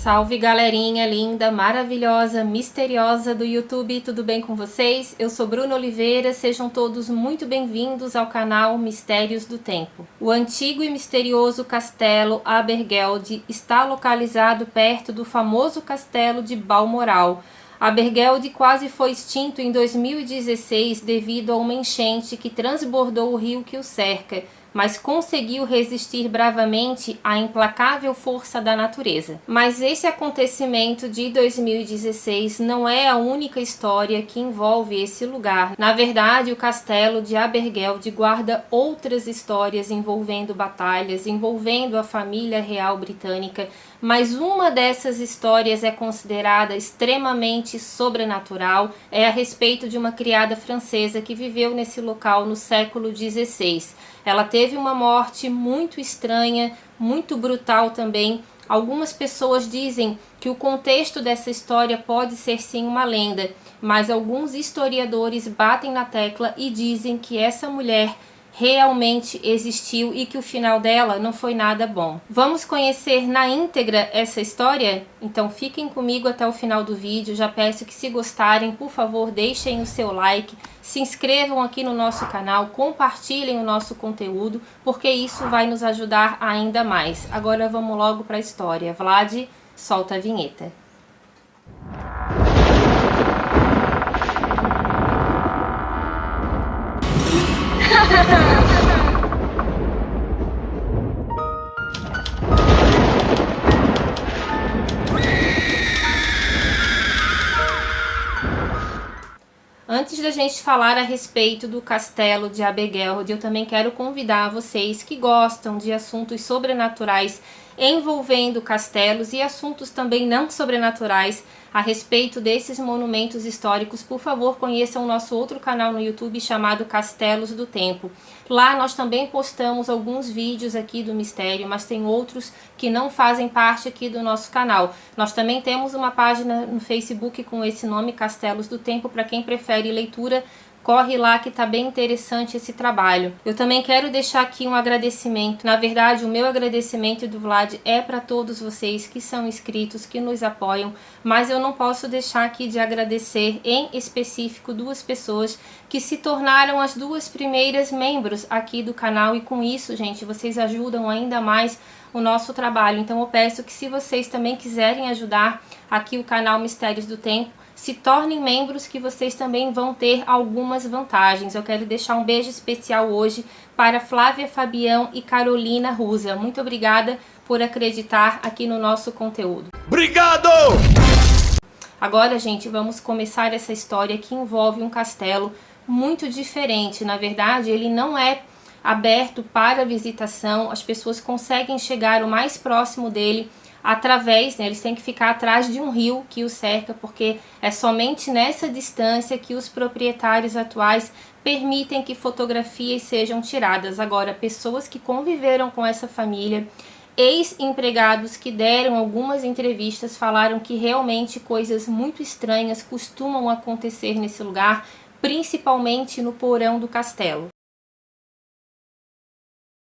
Salve galerinha linda, maravilhosa, misteriosa do YouTube, tudo bem com vocês? Eu sou Bruna Oliveira, sejam todos muito bem-vindos ao canal Mistérios do Tempo. O antigo e misterioso castelo Abergeld está localizado perto do famoso castelo de Balmoral. Abergeld quase foi extinto em 2016 devido a uma enchente que transbordou o rio que o cerca, mas conseguiu resistir bravamente à implacável força da natureza. Mas esse acontecimento de 2016 não é a única história que envolve esse lugar. Na verdade, o castelo de Abergeld guarda outras histórias envolvendo batalhas, envolvendo a família real britânica, mas uma dessas histórias é considerada extremamente sobrenatural, é a respeito de uma criada francesa que viveu nesse local no século XVI. Ela teve uma morte muito estranha, muito brutal também. Algumas pessoas dizem que o contexto dessa história pode ser sim uma lenda, mas alguns historiadores batem na tecla e dizem que essa mulher realmente existiu e que o final dela não foi nada bom. Vamos conhecer na íntegra essa história? Então fiquem comigo até o final do vídeo. Já peço que, se gostarem, por favor, deixem o seu like, se inscrevam aqui no nosso canal, compartilhem o nosso conteúdo, porque isso vai nos ajudar ainda mais. Agora vamos logo para a história. Vlad, solta a vinheta. Antes da gente falar a respeito do castelo de Abergeld, eu também quero convidar vocês que gostam de assuntos sobrenaturais envolvendo castelos e assuntos também não sobrenaturais a respeito desses monumentos históricos. Por favor, conheçam o nosso outro canal no YouTube chamado Castelos do Tempo. Lá nós também postamos alguns vídeos aqui do mistério, mas tem outros que não fazem parte aqui do nosso canal. Nós também temos uma página no Facebook com esse nome, Castelos do Tempo, para quem prefere leitura. Corre lá que tá bem interessante esse trabalho. Eu também quero deixar aqui um agradecimento. Na verdade, o meu agradecimento do Vlad é para todos vocês que são inscritos, que nos apoiam, mas eu não posso deixar aqui de agradecer em específico duas pessoas que se tornaram as duas primeiras membros aqui do canal, e com isso, gente, vocês ajudam ainda mais o nosso trabalho. Então eu peço que, se vocês também quiserem ajudar aqui o canal Mistérios do Tempo, se tornem membros, que vocês também vão ter algumas vantagens. Eu quero deixar um beijo especial hoje para Flávia Fabião e Carolina Rusa. Muito obrigada por acreditar aqui no nosso conteúdo. Obrigado! Agora, gente, vamos começar essa história que envolve um castelo muito diferente. Na verdade, ele não é aberto para visitação. As pessoas conseguem chegar o mais próximo dele através, eles têm que ficar atrás de um rio que o cerca, porque é somente nessa distância que os proprietários atuais permitem que fotografias sejam tiradas. Agora, pessoas que conviveram com essa família, ex-empregados que deram algumas entrevistas, falaram que realmente coisas muito estranhas costumam acontecer nesse lugar, principalmente no porão do castelo.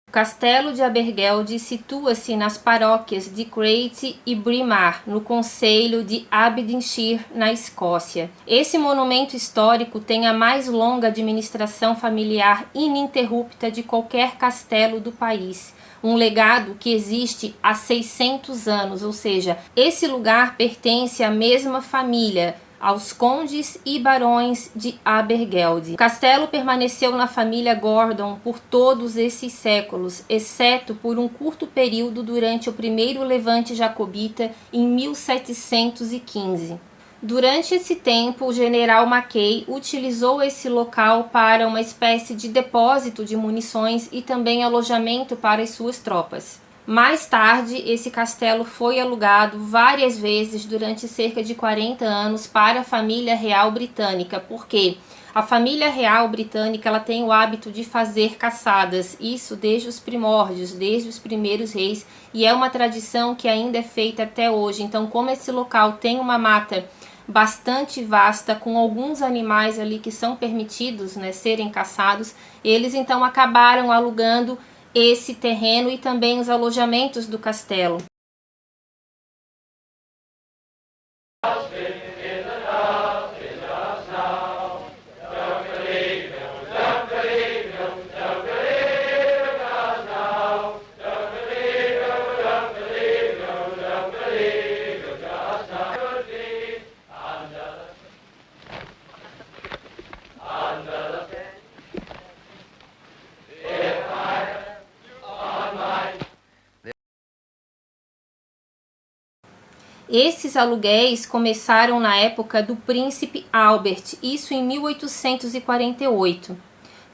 O castelo de Abergeld situa-se nas paróquias de Crate e Braemar, no concelho de Aberdeenshire, na Escócia. Esse monumento histórico tem a mais longa administração familiar ininterrupta de qualquer castelo do país. Um legado que existe há 600 anos, ou seja, esse lugar pertence à mesma família, aos condes e barões de Abergeld. O castelo permaneceu na família Gordon por todos esses séculos, exceto por um curto período durante o primeiro levante jacobita em 1715. Durante esse tempo, o general Mackay utilizou esse local para uma espécie de depósito de munições e também alojamento para as suas tropas. Mais tarde, esse castelo foi alugado várias vezes durante cerca de 40 anos para a família real britânica, porque a família real britânica ela tem o hábito de fazer caçadas, isso desde os primórdios, desde os primeiros reis, e é uma tradição que ainda é feita até hoje. Então, como esse local tem uma mata bastante vasta, com alguns animais ali que são permitidos, né, serem caçados, eles então acabaram alugando esse terreno e também os alojamentos do castelo. Esses aluguéis começaram na época do príncipe Albert, isso em 1848.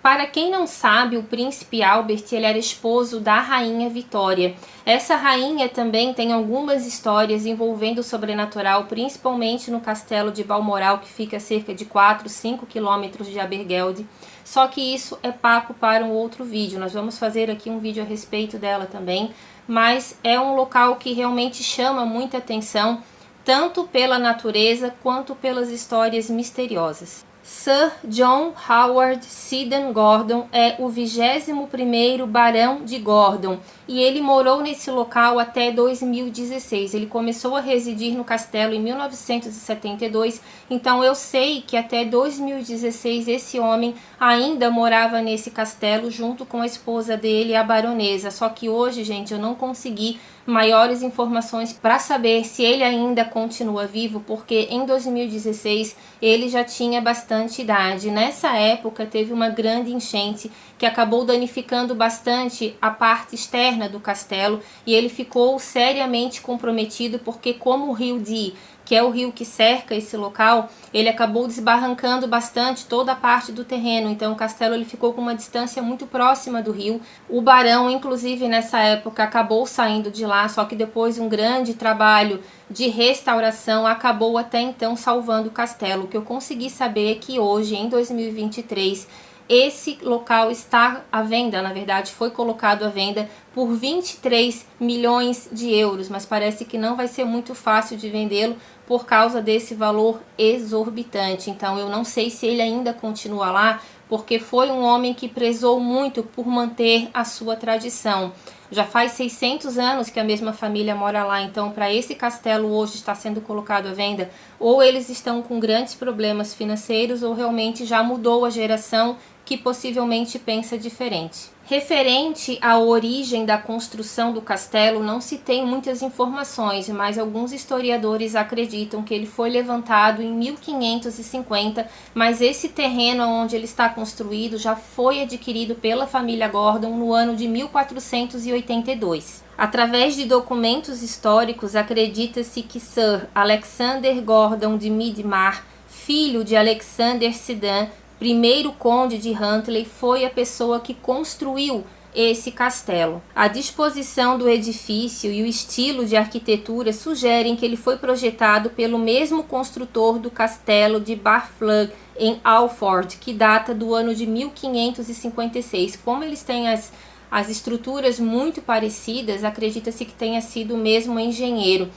Para quem não sabe, o príncipe Albert ele era esposo da rainha Vitória. Essa rainha também tem algumas histórias envolvendo o sobrenatural, principalmente no castelo de Balmoral, que fica a cerca de 4, 5 quilômetros de Abergele. Só que isso é papo para um outro vídeo. Nós vamos fazer aqui um vídeo a respeito dela também, mas é um local que realmente chama muita atenção, tanto pela natureza quanto pelas histórias misteriosas. Sir John Howard Siddon Gordon é o 21º Barão de Gordon e ele morou nesse local até 2016. Ele começou a residir no castelo em 1972, então eu sei que até 2016 esse homem ainda morava nesse castelo junto com a esposa dele, a baronesa. Só que hoje, gente, eu não consegui maiores informações para saber se ele ainda continua vivo, porque em 2016 ele já tinha bastante idade. Nessa época teve uma grande enchente que acabou danificando bastante a parte externa do castelo e ele ficou seriamente comprometido, porque como o rio Dee, que é o rio que cerca esse local, ele acabou desbarrancando bastante toda a parte do terreno, então o castelo ele ficou com uma distância muito próxima do rio. O barão, inclusive nessa época, acabou saindo de lá, só que depois de um grande trabalho de restauração, acabou até então salvando o castelo. O que eu consegui saber é que hoje, em 2023, esse local está à venda, na verdade foi colocado à venda por 23 milhões de euros, mas parece que não vai ser muito fácil de vendê-lo por causa desse valor exorbitante. Então eu não sei se ele ainda continua lá, porque foi um homem que prezou muito por manter a sua tradição. Já faz 600 anos que a mesma família mora lá, então para esse castelo hoje estar sendo colocado à venda, ou eles estão com grandes problemas financeiros, ou realmente já mudou a geração que possivelmente pensa diferente. Referente à origem da construção do castelo, não se tem muitas informações, mas alguns historiadores acreditam que ele foi levantado em 1550, mas esse terreno onde ele está construído já foi adquirido pela família Gordon no ano de 1482. Através de documentos históricos, acredita-se que Sir Alexander Gordon de Midmar, filho de Alexander Siddon, primeiro conde de Huntly, foi a pessoa que construiu esse castelo. A disposição do edifício e o estilo de arquitetura sugerem que ele foi projetado pelo mesmo construtor do castelo de Barfleur em Alford, que data do ano de 1556. Como eles têm as estruturas muito parecidas, acredita-se que tenha sido o mesmo engenheiro.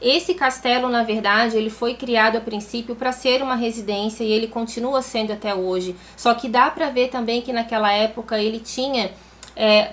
Esse castelo, na verdade, ele foi criado a princípio para ser uma residência e ele continua sendo até hoje. Só que dá para ver também que naquela época ele tinha,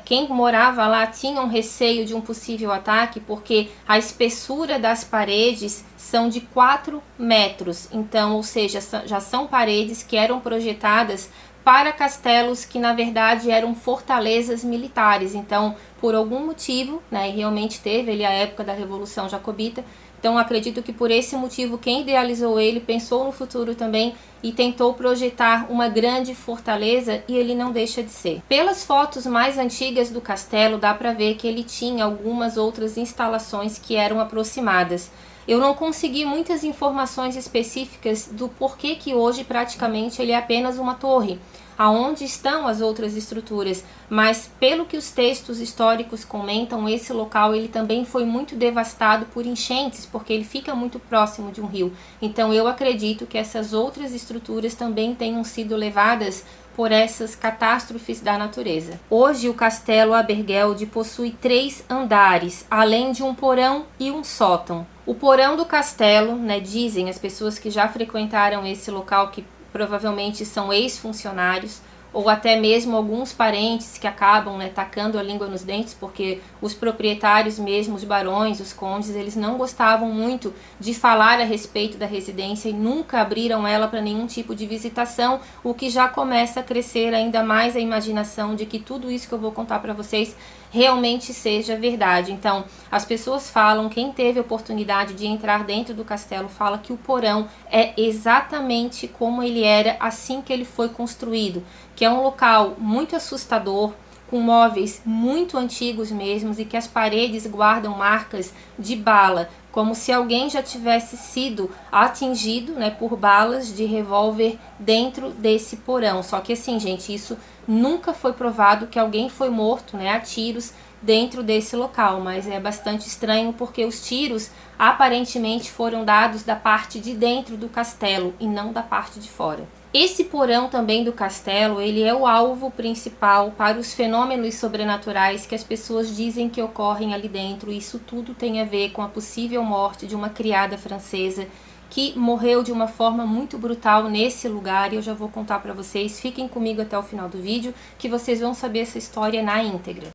quem morava lá tinha um receio de um possível ataque, porque a espessura das paredes são de 4 metros. Então, ou seja, já são paredes que eram projetadas para castelos que na verdade eram fortalezas militares. Então, por algum motivo, né, e realmente teve ali a época da Revolução Jacobita, então acredito que por esse motivo quem idealizou ele pensou no futuro também e tentou projetar uma grande fortaleza, e ele não deixa de ser. Pelas fotos mais antigas do castelo dá para ver que ele tinha algumas outras instalações que eram aproximadas. Eu não consegui muitas informações específicas do porquê que hoje praticamente ele é apenas uma torre, aonde estão as outras estruturas, mas pelo que os textos históricos comentam, esse local ele também foi muito devastado por enchentes, porque ele fica muito próximo de um rio. Então eu acredito que essas outras estruturas também tenham sido levadas por essas catástrofes da natureza. Hoje o castelo Abergele possui 3 andares, além de um porão e um sótão. O porão do castelo, né, dizem as pessoas que já frequentaram esse local, que provavelmente são ex-funcionários, ou até mesmo alguns parentes que acabam, né, tacando a língua nos dentes, porque os proprietários mesmo, os barões, os condes, eles não gostavam muito de falar a respeito da residência e nunca abriram ela para nenhum tipo de visitação, o que já começa a crescer ainda mais a imaginação de que tudo isso que eu vou contar para vocês realmente seja verdade. Então, as pessoas falam, quem teve a oportunidade de entrar dentro do castelo fala que o porão é exatamente como ele era assim que ele foi construído, que é um local muito assustador, com móveis muito antigos mesmos e que as paredes guardam marcas de bala, como se alguém já tivesse sido atingido, né, por balas de revólver dentro desse porão. Só que assim, gente, isso nunca foi provado que alguém foi morto, né, a tiros dentro desse local, mas é bastante estranho porque os tiros aparentemente foram dados da parte de dentro do castelo e não da parte de fora. Esse porão também do castelo, ele é o alvo principal para os fenômenos sobrenaturais que as pessoas dizem que ocorrem ali dentro. Isso tudo tem a ver com a possível morte de uma criada francesa que morreu de uma forma muito brutal nesse lugar, e eu já vou contar para vocês. Fiquem comigo até o final do vídeo que vocês vão saber essa história na íntegra.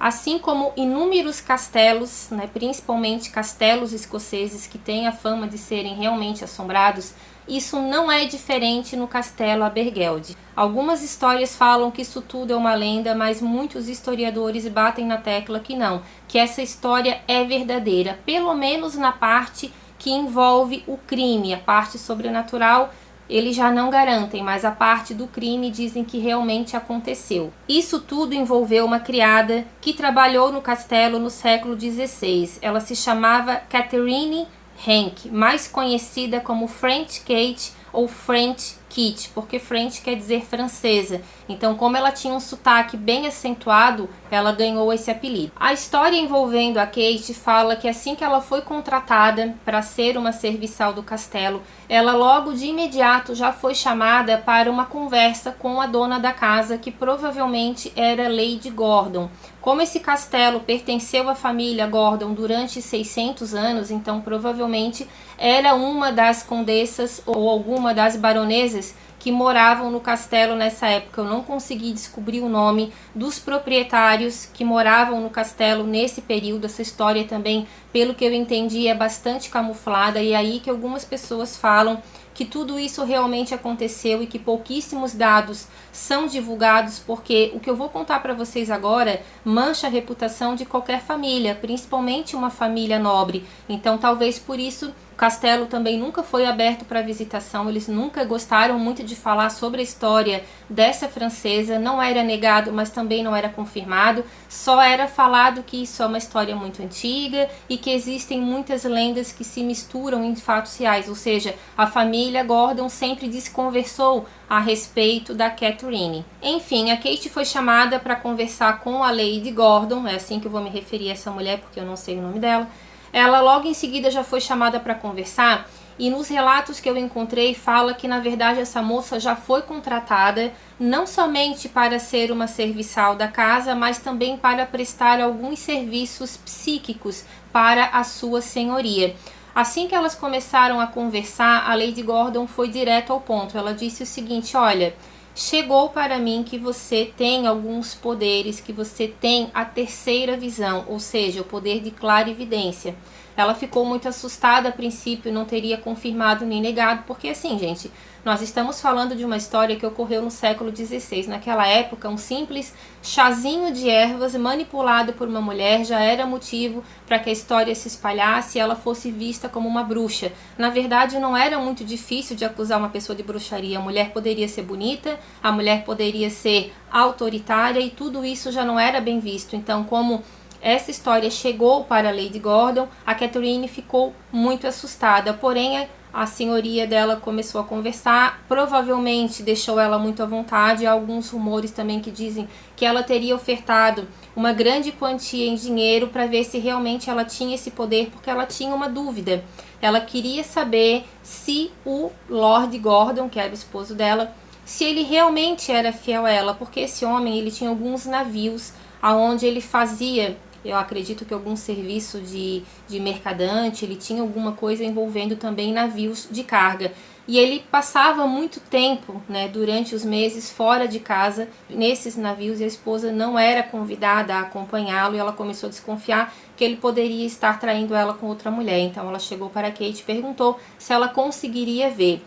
Assim como inúmeros castelos, né, principalmente castelos escoceses que têm a fama de serem realmente assombrados, isso não é diferente no castelo Abergeld. Algumas histórias falam que isso tudo é uma lenda, mas muitos historiadores batem na tecla que não, que essa história é verdadeira, pelo menos na parte que envolve o crime, a parte sobrenatural. Eles já não garantem, mas a parte do crime dizem que realmente aconteceu. Isso tudo envolveu uma criada que trabalhou no castelo no século XVI. Ela se chamava Catherine Henke, mais conhecida como French Kate ou French Kit, porque French quer dizer francesa. Então, como ela tinha um sotaque bem acentuado, ela ganhou esse apelido. A história envolvendo a Kate fala que assim que ela foi contratada para ser uma serviçal do castelo, ela logo de imediato já foi chamada para uma conversa com a dona da casa, que provavelmente era Lady Gordon. Como esse castelo pertenceu à família Gordon durante 600 anos, então provavelmente era uma das condessas ou alguma das baronesas que moravam no castelo nessa época. Eu não consegui descobrir o nome dos proprietários que moravam no castelo nesse período. Essa história também, pelo que eu entendi, é bastante camuflada, e é aí que algumas pessoas falam que tudo isso realmente aconteceu e que pouquíssimos dados são divulgados, porque o que eu vou contar para vocês agora mancha a reputação de qualquer família, principalmente uma família nobre. Então talvez por isso o castelo também nunca foi aberto para visitação, eles nunca gostaram muito de falar sobre a história dessa francesa, não era negado, mas também não era confirmado, só era falado que isso é uma história muito antiga e que existem muitas lendas que se misturam em fatos reais, ou seja, a família Gordon sempre desconversou a respeito da Catherine. Enfim, a Kate foi chamada para conversar com a Lady Gordon, é assim que eu vou me referir a essa mulher porque eu não sei o nome dela. Ela logo em seguida já foi chamada para conversar, e nos relatos que eu encontrei fala que na verdade essa moça já foi contratada não somente para ser uma serviçal da casa, mas também para prestar alguns serviços psíquicos para a sua senhoria. Assim que elas começaram a conversar, a Lady Gordon foi direto ao ponto. Ela disse o seguinte: olha, chegou para mim que você tem alguns poderes, que você tem a terceira visão, ou seja, o poder de clarividência. Ela ficou muito assustada a princípio, não teria confirmado nem negado, porque assim, gente, nós estamos falando de uma história que ocorreu no século XVI. Naquela época, um simples chazinho de ervas manipulado por uma mulher já era motivo para que a história se espalhasse e ela fosse vista como uma bruxa. Na verdade, não era muito difícil de acusar uma pessoa de bruxaria. A mulher poderia ser bonita, a mulher poderia ser autoritária, e tudo isso já não era bem visto. Então, como essa história chegou para Lady Gordon, a Catherine ficou muito assustada, porém a senhoria dela começou a conversar, provavelmente deixou ela muito à vontade. Há alguns rumores também que dizem que ela teria ofertado uma grande quantia em dinheiro para ver se realmente ela tinha esse poder, porque ela tinha uma dúvida. Ela queria saber se o Lord Gordon, que era o esposo dela, se ele realmente era fiel a ela, porque esse homem ele tinha alguns navios aonde ele fazia, eu acredito que algum serviço de mercadante, ele tinha alguma coisa envolvendo também navios de carga. E ele passava muito tempo, né, durante os meses fora de casa, nesses navios, e a esposa não era convidada a acompanhá-lo, e ela começou a desconfiar que ele poderia estar traindo ela com outra mulher. Então ela chegou para Kate e perguntou se ela conseguiria ver.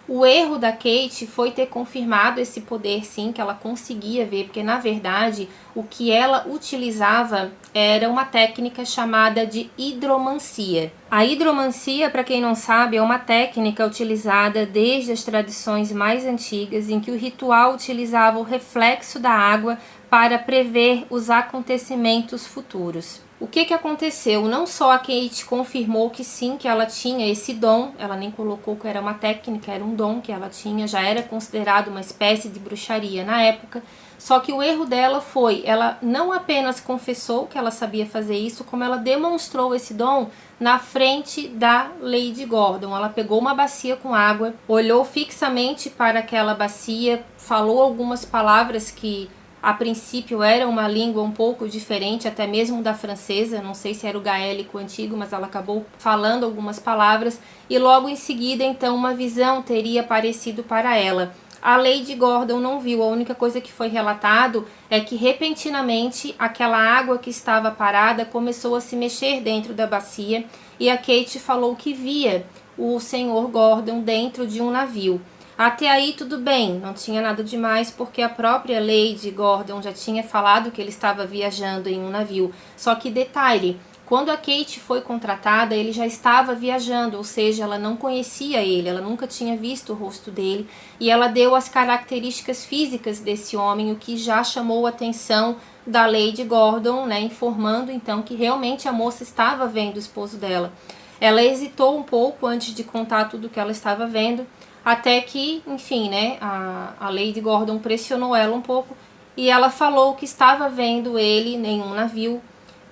O erro da Kate foi ter confirmado esse poder, sim, que ela conseguia ver, porque na verdade o que ela utilizava era uma técnica chamada de hidromancia. A hidromancia, para quem não sabe, é uma técnica utilizada desde as tradições mais antigas, em que o ritual utilizava o reflexo da água para prever os acontecimentos futuros. O que aconteceu? Não só a Kate confirmou que sim, que ela tinha esse dom, ela nem colocou que era uma técnica, era um dom que ela tinha, já era considerado uma espécie de bruxaria na época, só que o erro dela foi, ela não apenas confessou que ela sabia fazer isso, como ela demonstrou esse dom na frente da Lady Gordon. Ela pegou uma bacia com água, olhou fixamente para aquela bacia, falou algumas palavras que a princípio era uma língua um pouco diferente, até mesmo da francesa, não sei se era o gaélico antigo, mas ela acabou falando algumas palavras e logo em seguida, então, uma visão teria aparecido para ela. A Lady Gordon não viu, a única coisa que foi relatado é que repentinamente aquela água que estava parada começou a se mexer dentro da bacia e a Kate falou que via o Sr. Gordon dentro de um navio. Até aí tudo bem, não tinha nada demais porque a própria Lady Gordon já tinha falado que ele estava viajando em um navio. Só que detalhe, quando a Kate foi contratada, ele já estava viajando, ou seja, ela não conhecia ele, ela nunca tinha visto o rosto dele e ela deu as características físicas desse homem, o que já chamou a atenção da Lady Gordon, né, informando então que realmente a moça estava vendo o esposo dela. Ela hesitou um pouco antes de contar tudo o que ela estava vendo, até que, enfim, né, a Lady Gordon pressionou ela um pouco e ela falou que estava vendo ele em um navio.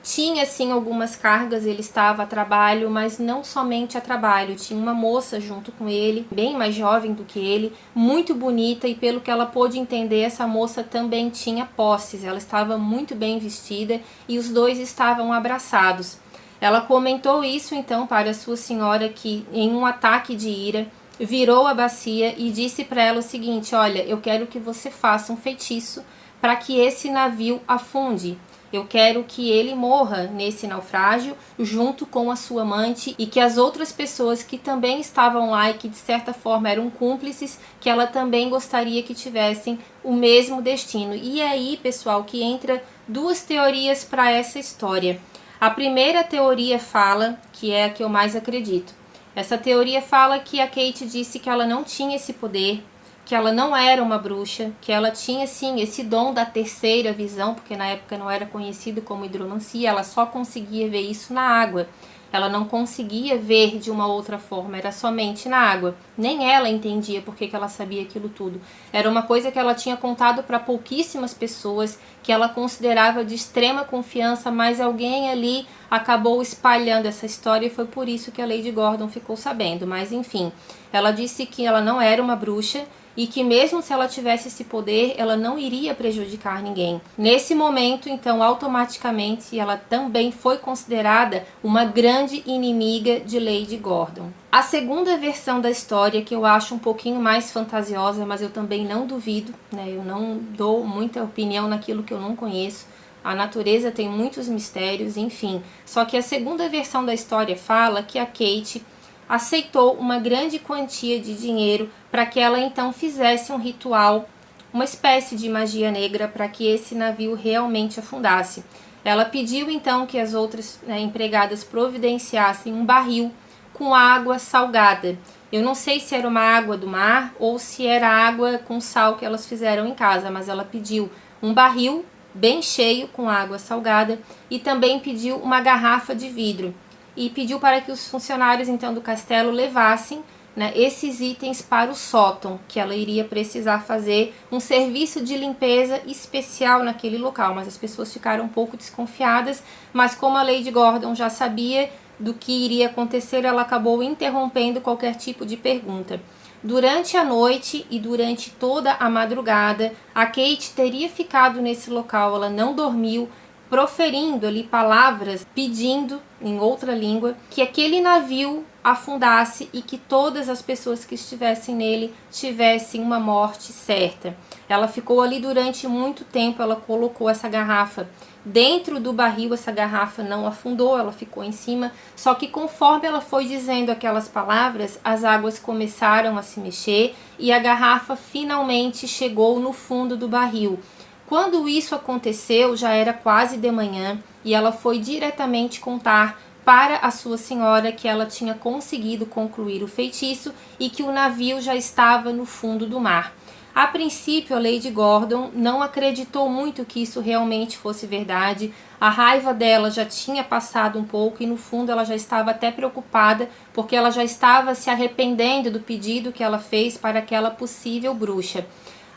Tinha, sim, algumas cargas, ele estava a trabalho, mas não somente a trabalho. Tinha uma moça junto com ele, bem mais jovem do que ele, muito bonita e pelo que ela pôde entender, essa moça também tinha posses. Ela estava muito bem vestida e os dois estavam abraçados. Ela comentou isso, então, para a sua senhora que, em um ataque de ira, virou a bacia e disse para ela o seguinte: olha, eu quero que você faça um feitiço para que esse navio afunde. Eu quero que ele morra nesse naufrágio junto com a sua amante e que as outras pessoas que também estavam lá e que de certa forma eram cúmplices, que ela também gostaria que tivessem o mesmo destino. E é aí, pessoal, que entra duas teorias para essa história. A primeira teoria fala, que é a que eu mais acredito, essa teoria fala que a Kate disse que ela não tinha esse poder, que ela não era uma bruxa, que ela tinha sim esse dom da terceira visão, porque na época não era conhecido como hidromancia, ela só conseguia ver isso na água. Ela não conseguia ver de uma outra forma, era somente na água. Nem ela entendia por que ela sabia aquilo tudo. Era uma coisa que ela tinha contado para pouquíssimas pessoas, que ela considerava de extrema confiança, mas alguém ali acabou espalhando essa história e foi por isso que a Lady Gordon ficou sabendo. Mas enfim, ela disse que ela não era uma bruxa e que mesmo se ela tivesse esse poder, ela não iria prejudicar ninguém. Nesse momento, então, automaticamente, ela também foi considerada uma grande inimiga de Lady Gordon. A segunda versão da história, que eu acho um pouquinho mais fantasiosa, mas eu também não duvido, né? Eu não dou muita opinião naquilo que eu não conheço. A natureza tem muitos mistérios, enfim. Só que a segunda versão da história fala que a Kate aceitou uma grande quantia de dinheiro para que ela então fizesse um ritual, uma espécie de magia negra para que esse navio realmente afundasse. Ela pediu então que as outras empregadas providenciassem um barril com água salgada. Eu não sei se era uma água do mar ou se era água com sal que elas fizeram em casa, mas ela pediu um barril bem cheio com água salgada e também pediu uma garrafa de vidro. E pediu para que os funcionários então do castelo levassem, né, esses itens para o sótão, que ela iria precisar fazer um serviço de limpeza especial naquele local. Mas as pessoas ficaram um pouco desconfiadas, mas como a Lady Gordon já sabia do que iria acontecer, ela acabou interrompendo qualquer tipo de pergunta. Durante a noite e durante toda a madrugada, a Kate teria ficado nesse local, ela não dormiu, proferindo ali palavras, pedindo em outra língua que aquele navio afundasse e que todas as pessoas que estivessem nele tivessem uma morte certa. Ela ficou ali durante muito tempo, ela colocou essa garrafa dentro do barril, essa garrafa não afundou, ela ficou em cima, só que conforme ela foi dizendo aquelas palavras, as águas começaram a se mexer e a garrafa finalmente chegou no fundo do barril. Quando isso aconteceu, já era quase de manhã e ela foi diretamente contar para a sua senhora que ela tinha conseguido concluir o feitiço e que o navio já estava no fundo do mar. A princípio, a Lady Gordon não acreditou muito que isso realmente fosse verdade. A raiva dela já tinha passado um pouco e no fundo ela já estava até preocupada porque ela já estava se arrependendo do pedido que ela fez para aquela possível bruxa.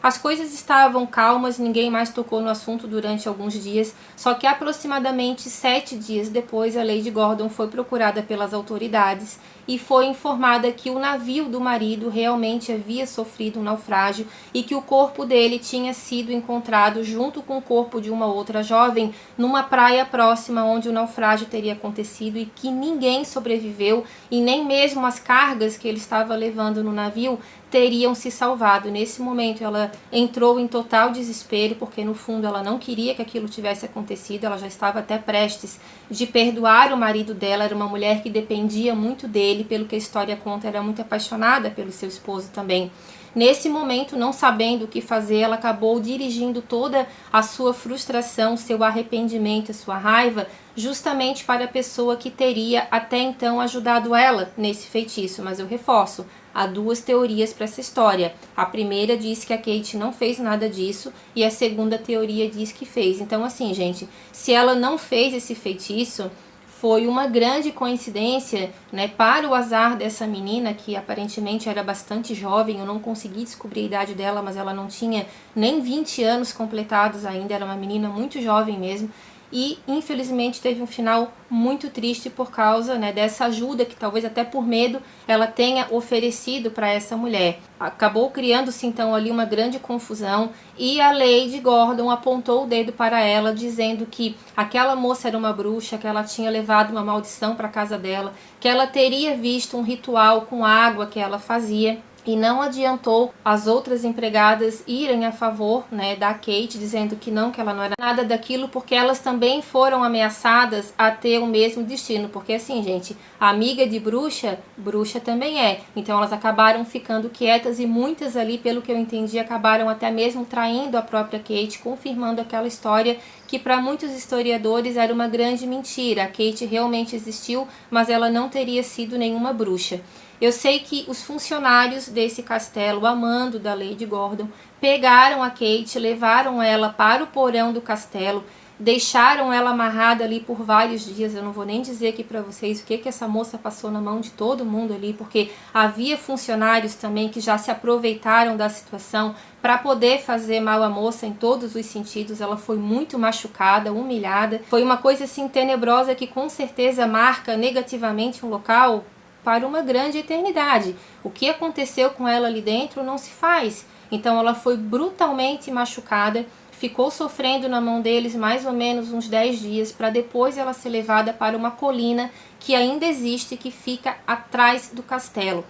As coisas estavam calmas, ninguém mais tocou no assunto durante alguns dias, só que aproximadamente 7 dias depois a Lady Gordon foi procurada pelas autoridades e foi informada que o navio do marido realmente havia sofrido um naufrágio e que o corpo dele tinha sido encontrado junto com o corpo de uma outra jovem numa praia próxima onde o naufrágio teria acontecido e que ninguém sobreviveu e nem mesmo as cargas que ele estava levando no navio teriam se salvado. Nesse momento ela entrou em total desespero, porque no fundo ela não queria que aquilo tivesse acontecido, ela já estava até prestes de perdoar o marido dela, era uma mulher que dependia muito dele, pelo que a história conta, era muito apaixonada pelo seu esposo também. Nesse momento, não sabendo o que fazer, ela acabou dirigindo toda a sua frustração, seu arrependimento, a sua raiva, justamente para a pessoa que teria até então ajudado ela nesse feitiço. Mas eu reforço, há duas teorias para essa história. A primeira diz que a Kate não fez nada disso e a segunda teoria diz que fez. Então assim, gente, se ela não fez esse feitiço, foi uma grande coincidência, né, para o azar dessa menina, que aparentemente era bastante jovem. Eu não consegui descobrir a idade dela, mas ela não tinha nem 20 anos completados ainda, era uma menina muito jovem mesmo. E infelizmente teve um final muito triste por causa, né, dessa ajuda que talvez até por medo ela tenha oferecido para essa mulher. Acabou criando-se então ali uma grande confusão e a Lady Gordon apontou o dedo para ela, dizendo que aquela moça era uma bruxa, que ela tinha levado uma maldição para casa dela, que ela teria visto um ritual com água que ela fazia. E não adiantou as outras empregadas irem a favor, né, da Kate, dizendo que não, que ela não era nada daquilo, porque elas também foram ameaçadas a ter o mesmo destino. Porque assim, gente, amiga de bruxa, bruxa também é. Então elas acabaram ficando quietas e muitas ali, pelo que eu entendi, acabaram até mesmo traindo a própria Kate, confirmando aquela história que para muitos historiadores era uma grande mentira. A Kate realmente existiu, mas ela não teria sido nenhuma bruxa. Eu sei que os funcionários desse castelo, amando da Lady Gordon, pegaram a Kate, levaram ela para o porão do castelo, deixaram ela amarrada ali por vários dias. Eu não vou nem dizer aqui para vocês o que essa moça passou na mão de todo mundo ali, porque havia funcionários também que já se aproveitaram da situação para poder fazer mal à moça em todos os sentidos. Ela foi muito machucada, humilhada. Foi uma coisa assim tenebrosa que com certeza marca negativamente um local para uma grande eternidade. O que aconteceu com ela ali dentro não se faz. Então ela foi brutalmente machucada, ficou sofrendo na mão deles mais ou menos uns 10 dias, para depois ela ser levada para uma colina que ainda existe, que fica atrás do castelo.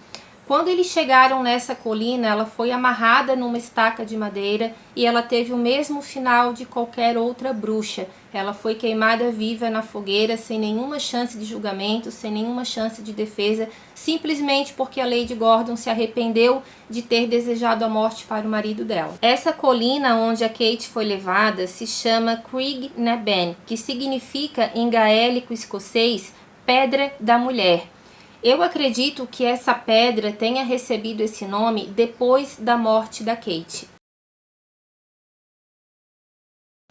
Quando eles chegaram nessa colina, ela foi amarrada numa estaca de madeira e ela teve o mesmo final de qualquer outra bruxa. Ela foi queimada viva na fogueira, sem nenhuma chance de julgamento, sem nenhuma chance de defesa, simplesmente porque a Lady Gordon se arrependeu de ter desejado a morte para o marido dela. Essa colina onde a Kate foi levada se chama Craig na Ben, que significa em gaélico escocês Pedra da Mulher. Eu acredito que essa pedra tenha recebido esse nome depois da morte da Kate.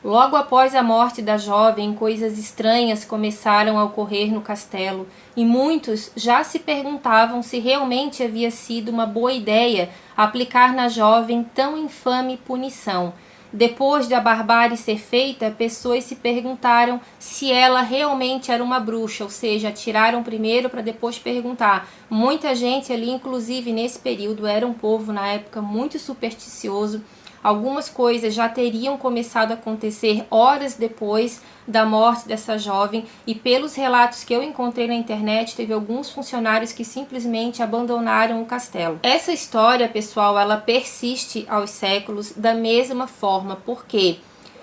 Logo após a morte da jovem, coisas estranhas começaram a ocorrer no castelo e muitos já se perguntavam se realmente havia sido uma boa ideia aplicar na jovem tão infame punição. Depois de a barbárie ser feita, pessoas se perguntaram se ela realmente era uma bruxa, ou seja, atiraram primeiro para depois perguntar. Muita gente ali, inclusive nesse período, era um povo na época muito supersticioso. algumas coisas já teriam começado a acontecer horas depois da morte dessa jovem, e pelos relatos que eu encontrei na internet, teve alguns funcionários que simplesmente abandonaram o castelo. Essa história, pessoal, ela persiste aos séculos da mesma forma, porque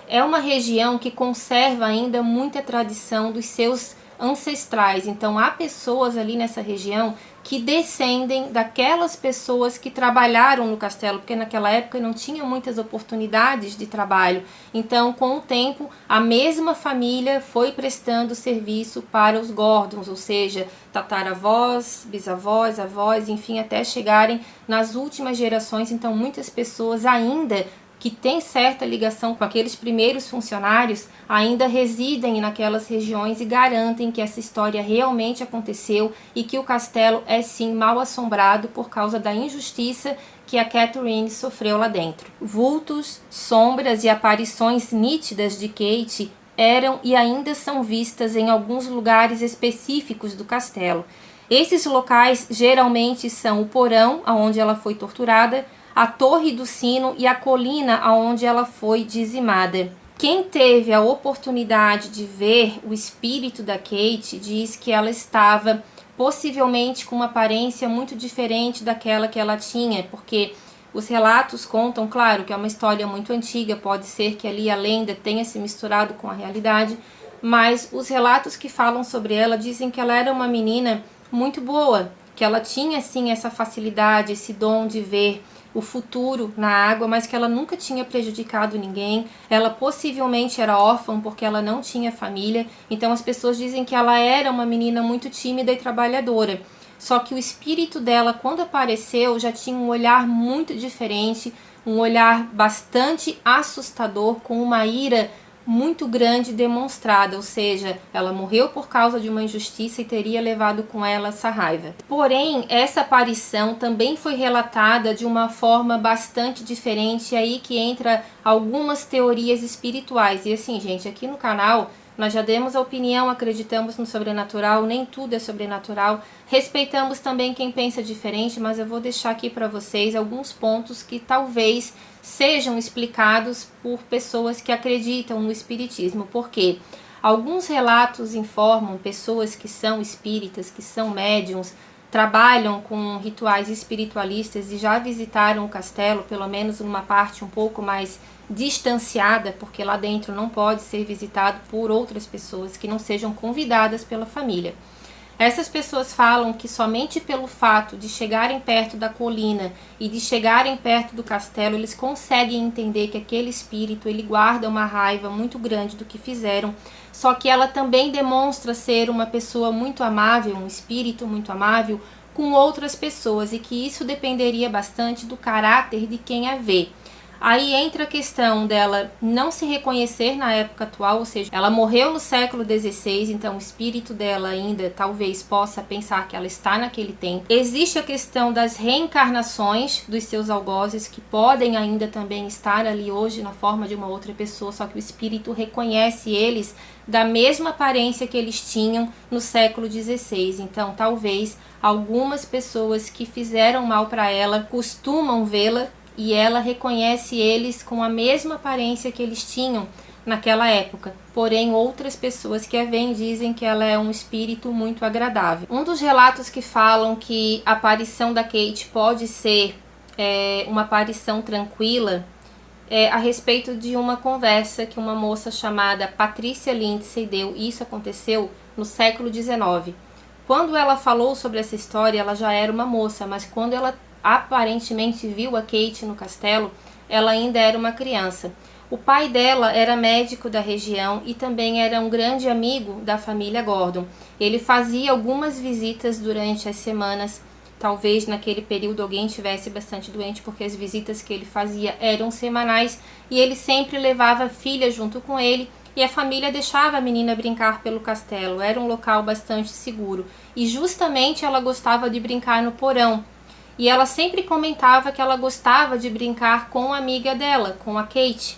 é uma região que conserva ainda muita tradição dos seus ancestrais. Então há pessoas ali nessa região que descendem daquelas pessoas que trabalharam no castelo, porque naquela época não tinha muitas oportunidades de trabalho. Então, com o tempo, a mesma família foi prestando serviço para os Gordons, ou seja, tataravós, bisavós, avós, enfim, até chegarem nas últimas gerações. Então, muitas pessoas ainda que tem certa ligação com aqueles primeiros funcionários, ainda residem naquelas regiões e garantem que essa história realmente aconteceu e que o castelo é sim mal assombrado por causa da injustiça que a Catherine sofreu lá dentro. Vultos, sombras e aparições nítidas de Kate eram e ainda são vistas em alguns lugares específicos do castelo. Esses locais geralmente são o porão, onde ela foi torturada, a Torre do Sino e a colina aonde ela foi dizimada. Quem teve a oportunidade de ver o espírito da Kate diz que ela estava possivelmente com uma aparência muito diferente daquela que ela tinha, porque os relatos contam, claro, que é uma história muito antiga, pode ser que ali a lenda tenha se misturado com a realidade, mas os relatos que falam sobre ela dizem que ela era uma menina muito boa, que ela tinha sim essa facilidade, esse dom de ver o futuro na água, mas que ela nunca tinha prejudicado ninguém. Ela possivelmente era órfã porque ela não tinha família, então as pessoas dizem que ela era uma menina muito tímida e trabalhadora. Só que o espírito dela, quando apareceu, já tinha um olhar muito diferente, um olhar bastante assustador, com uma ira muito grande demonstrada, ou seja, ela morreu por causa de uma injustiça e teria levado com ela essa raiva. Porém, essa aparição também foi relatada de uma forma bastante diferente, aí que entra algumas teorias espirituais. E assim, gente, aqui no canal nós já demos a opinião, acreditamos no sobrenatural, nem tudo é sobrenatural, respeitamos também quem pensa diferente, mas eu vou deixar aqui para vocês alguns pontos que talvez sejam explicados por pessoas que acreditam no espiritismo, porque alguns relatos informam pessoas que são espíritas, que são médiums, trabalham com rituais espiritualistas e já visitaram o castelo, pelo menos numa parte um pouco mais distanciada, porque lá dentro não pode ser visitado por outras pessoas que não sejam convidadas pela família. Essas pessoas falam que somente pelo fato de chegarem perto da colina e de chegarem perto do castelo, eles conseguem entender que aquele espírito ele guarda uma raiva muito grande do que fizeram, só que ela também demonstra ser uma pessoa muito amável, um espírito muito amável com outras pessoas, e que isso dependeria bastante do caráter de quem a vê. Aí entra a questão dela não se reconhecer na época atual, ou seja, ela morreu no século XVI, então o espírito dela ainda talvez possa pensar que ela está naquele tempo. Existe a questão das reencarnações dos seus algozes, que podem ainda também estar ali hoje na forma de uma outra pessoa, só que o espírito reconhece eles da mesma aparência que eles tinham no século XVI. Então talvez algumas pessoas que fizeram mal para ela costumam vê-la e ela reconhece eles com a mesma aparência que eles tinham naquela época. Porém, outras pessoas que a veem dizem que ela é um espírito muito agradável. Um dos relatos que falam que a aparição da Kate pode ser uma aparição tranquila é a respeito de uma conversa que uma moça chamada Patrícia Lindsay deu. Isso aconteceu no século XIX. Quando ela falou sobre essa história, ela já era uma moça, mas quando ela aparentemente viu a Kate no castelo, ela ainda era uma criança. O pai dela era médico da região e também era um grande amigo da família Gordon. Ele fazia algumas visitas durante as semanas, talvez naquele período alguém estivesse bastante doente, porque as visitas que ele fazia eram semanais, e ele sempre levava a filha junto com ele, e a família deixava a menina brincar pelo castelo. Era um local bastante seguro, e justamente ela gostava de brincar no porão. E ela sempre comentava que ela gostava de brincar com a amiga dela, com a Kate.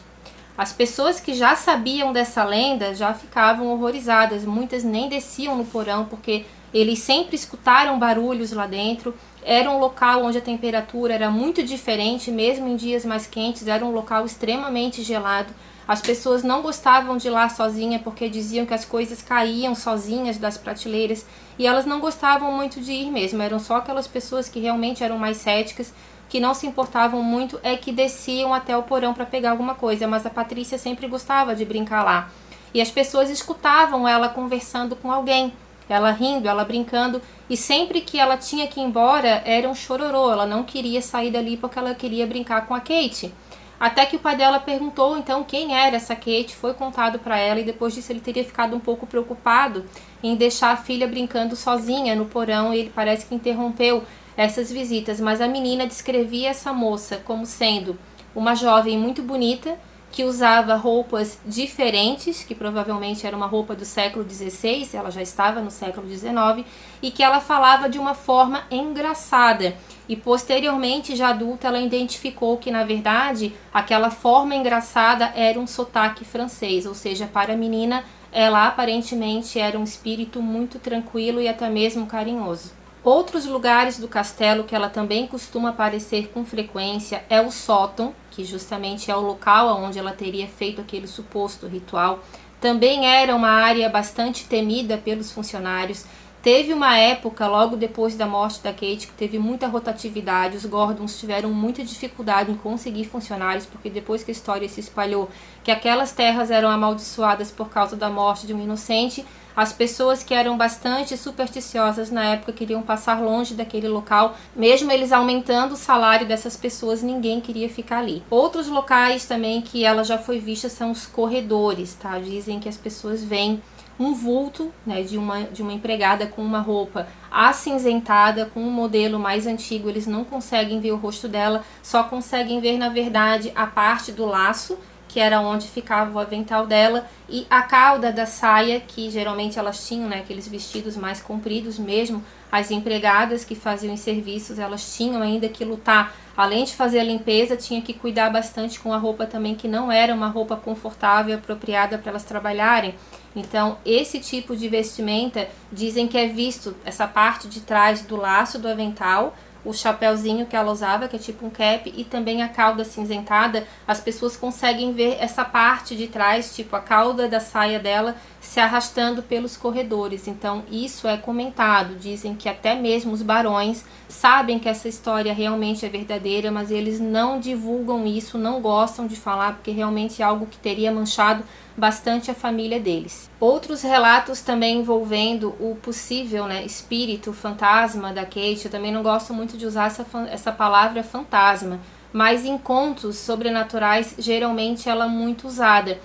As pessoas que já sabiam dessa lenda já ficavam horrorizadas, muitas nem desciam no porão porque eles sempre escutaram barulhos lá dentro. Era um local onde a temperatura era muito diferente, mesmo em dias mais quentes, era um local extremamente gelado. As pessoas não gostavam de ir lá sozinha porque diziam que as coisas caíam sozinhas das prateleiras e elas não gostavam muito de ir mesmo. Eram só aquelas pessoas que realmente eram mais céticas, que não se importavam muito, que desciam até o porão para pegar alguma coisa. Mas a Patrícia sempre gostava de brincar lá. E as pessoas escutavam ela conversando com alguém, ela rindo, ela brincando, e sempre que ela tinha que ir embora era um chororô, ela não queria sair dali porque ela queria brincar com a Kate. Até que o pai dela perguntou então quem era essa Kate, foi contado para ela, e depois disso ele teria ficado um pouco preocupado em deixar a filha brincando sozinha no porão, e ele parece que interrompeu essas visitas. Mas a menina descrevia essa moça como sendo uma jovem muito bonita, que usava roupas diferentes, que provavelmente era uma roupa do século XVI, ela já estava no século XIX, e que ela falava de uma forma engraçada. E posteriormente, já adulta, ela identificou que, na verdade, aquela forma engraçada era um sotaque francês, ou seja, para a menina, ela aparentemente era um espírito muito tranquilo e até mesmo carinhoso. Outros lugares do castelo que ela também costuma aparecer com frequência é o sótão, que justamente é o local onde ela teria feito aquele suposto ritual. Também era uma área bastante temida pelos funcionários. Teve uma época, logo depois da morte da Kate, que teve muita rotatividade. Os Gordons tiveram muita dificuldade em conseguir funcionários, porque depois que a história se espalhou que aquelas terras eram amaldiçoadas por causa da morte de um inocente, as pessoas que eram bastante supersticiosas na época queriam passar longe daquele local. Mesmo eles aumentando o salário dessas pessoas, ninguém queria ficar ali. Outros locais também que ela já foi vista são os corredores, tá? Dizem que as pessoas veem um vulto, né, de uma empregada com uma roupa acinzentada, com um modelo mais antigo. Eles não conseguem ver o rosto dela, só conseguem ver, na verdade, a parte do laço, que era onde ficava o avental dela, e a cauda da saia, que geralmente elas tinham, né, aqueles vestidos mais compridos mesmo. As empregadas que faziam os serviços, elas tinham ainda que lutar. Além de fazer a limpeza, tinha que cuidar bastante com a roupa também, que não era uma roupa confortável, apropriada para elas trabalharem. Então, esse tipo de vestimenta, dizem que é visto, essa parte de trás do laço do avental, o chapéuzinho que ela usava, que é tipo um cap, e também a cauda acinzentada. As pessoas conseguem ver essa parte de trás, tipo a cauda da saia dela, se arrastando pelos corredores. Então isso é comentado, dizem que até mesmo os barões sabem que essa história realmente é verdadeira, mas eles não divulgam isso, não gostam de falar, porque realmente é algo que teria manchado bastante a família deles. Outros relatos também envolvendo o possível, né, espírito, fantasma da Kate. Eu também não gosto muito de usar essa palavra fantasma, mas em contos sobrenaturais geralmente ela é muito usada.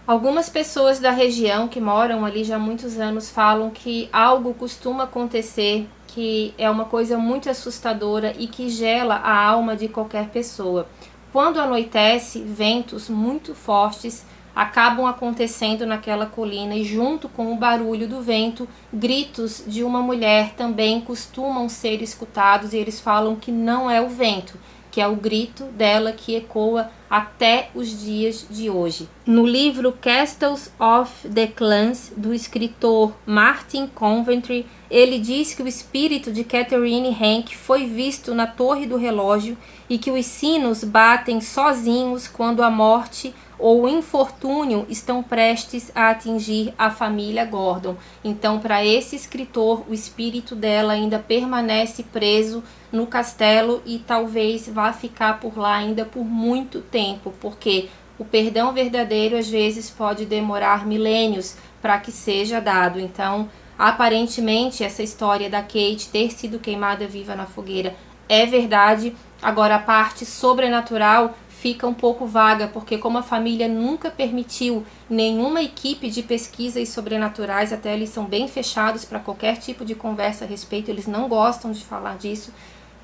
Algumas pessoas da região que moram ali já há muitos anos falam que algo costuma acontecer, que é uma coisa muito assustadora e que gela a alma de qualquer pessoa. Quando anoitece, ventos muito fortes acabam acontecendo naquela colina, e junto com o barulho do vento, gritos de uma mulher também costumam ser escutados, e eles falam que não é o vento, que é o grito dela que ecoa até os dias de hoje. No livro Castles of the Clans, do escritor Martin Coventry, ele diz que o espírito de Catherine Hank foi visto na torre do relógio e que os sinos batem sozinhos quando a morte ou o infortúnio estão prestes a atingir a família Gordon. Então, para esse escritor, o espírito dela ainda permanece preso no castelo e talvez vá ficar por lá ainda por muito tempo, porque o perdão verdadeiro às vezes pode demorar milênios para que seja dado. Então, aparentemente, essa história da Kate ter sido queimada viva na fogueira é verdade. Agora, a parte sobrenatural fica um pouco vaga, porque como a família nunca permitiu nenhuma equipe de pesquisas sobrenaturais, até eles são bem fechados para qualquer tipo de conversa a respeito, eles não gostam de falar disso,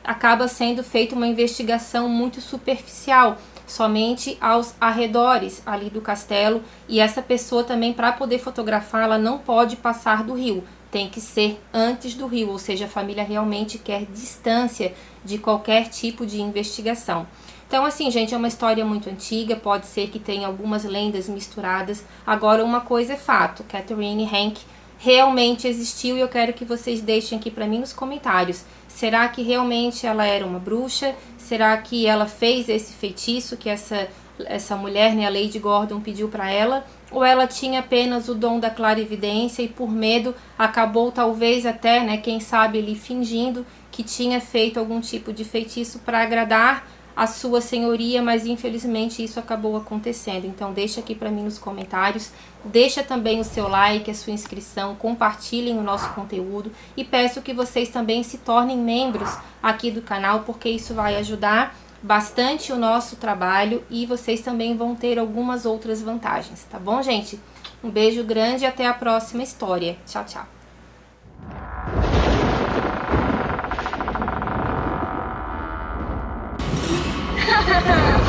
acaba sendo feita uma investigação muito superficial, somente aos arredores ali do castelo, e essa pessoa também, para poder fotografar, ela não pode passar do rio, tem que ser antes do rio, ou seja, a família realmente quer distância de qualquer tipo de investigação. Então, assim, gente, é uma história muito antiga, pode ser que tenha algumas lendas misturadas. Agora, uma coisa é fato, Catherine Hank realmente existiu, e eu quero que vocês deixem aqui para mim nos comentários. Será que realmente ela era uma bruxa? Será que ela fez esse feitiço que essa mulher, né, a Lady Gordon, pediu para ela? Ou ela tinha apenas o dom da clarividência e por medo acabou talvez até, né, quem sabe ali fingindo que tinha feito algum tipo de feitiço para agradar a sua senhoria, mas infelizmente isso acabou acontecendo. Então deixa aqui para mim nos comentários, deixa também o seu like, a sua inscrição, compartilhem o nosso conteúdo e peço que vocês também se tornem membros aqui do canal, porque isso vai ajudar bastante o nosso trabalho e vocês também vão ter algumas outras vantagens, tá bom, gente? Um beijo grande e até a próxima história. Tchau, tchau! Ha ha ha!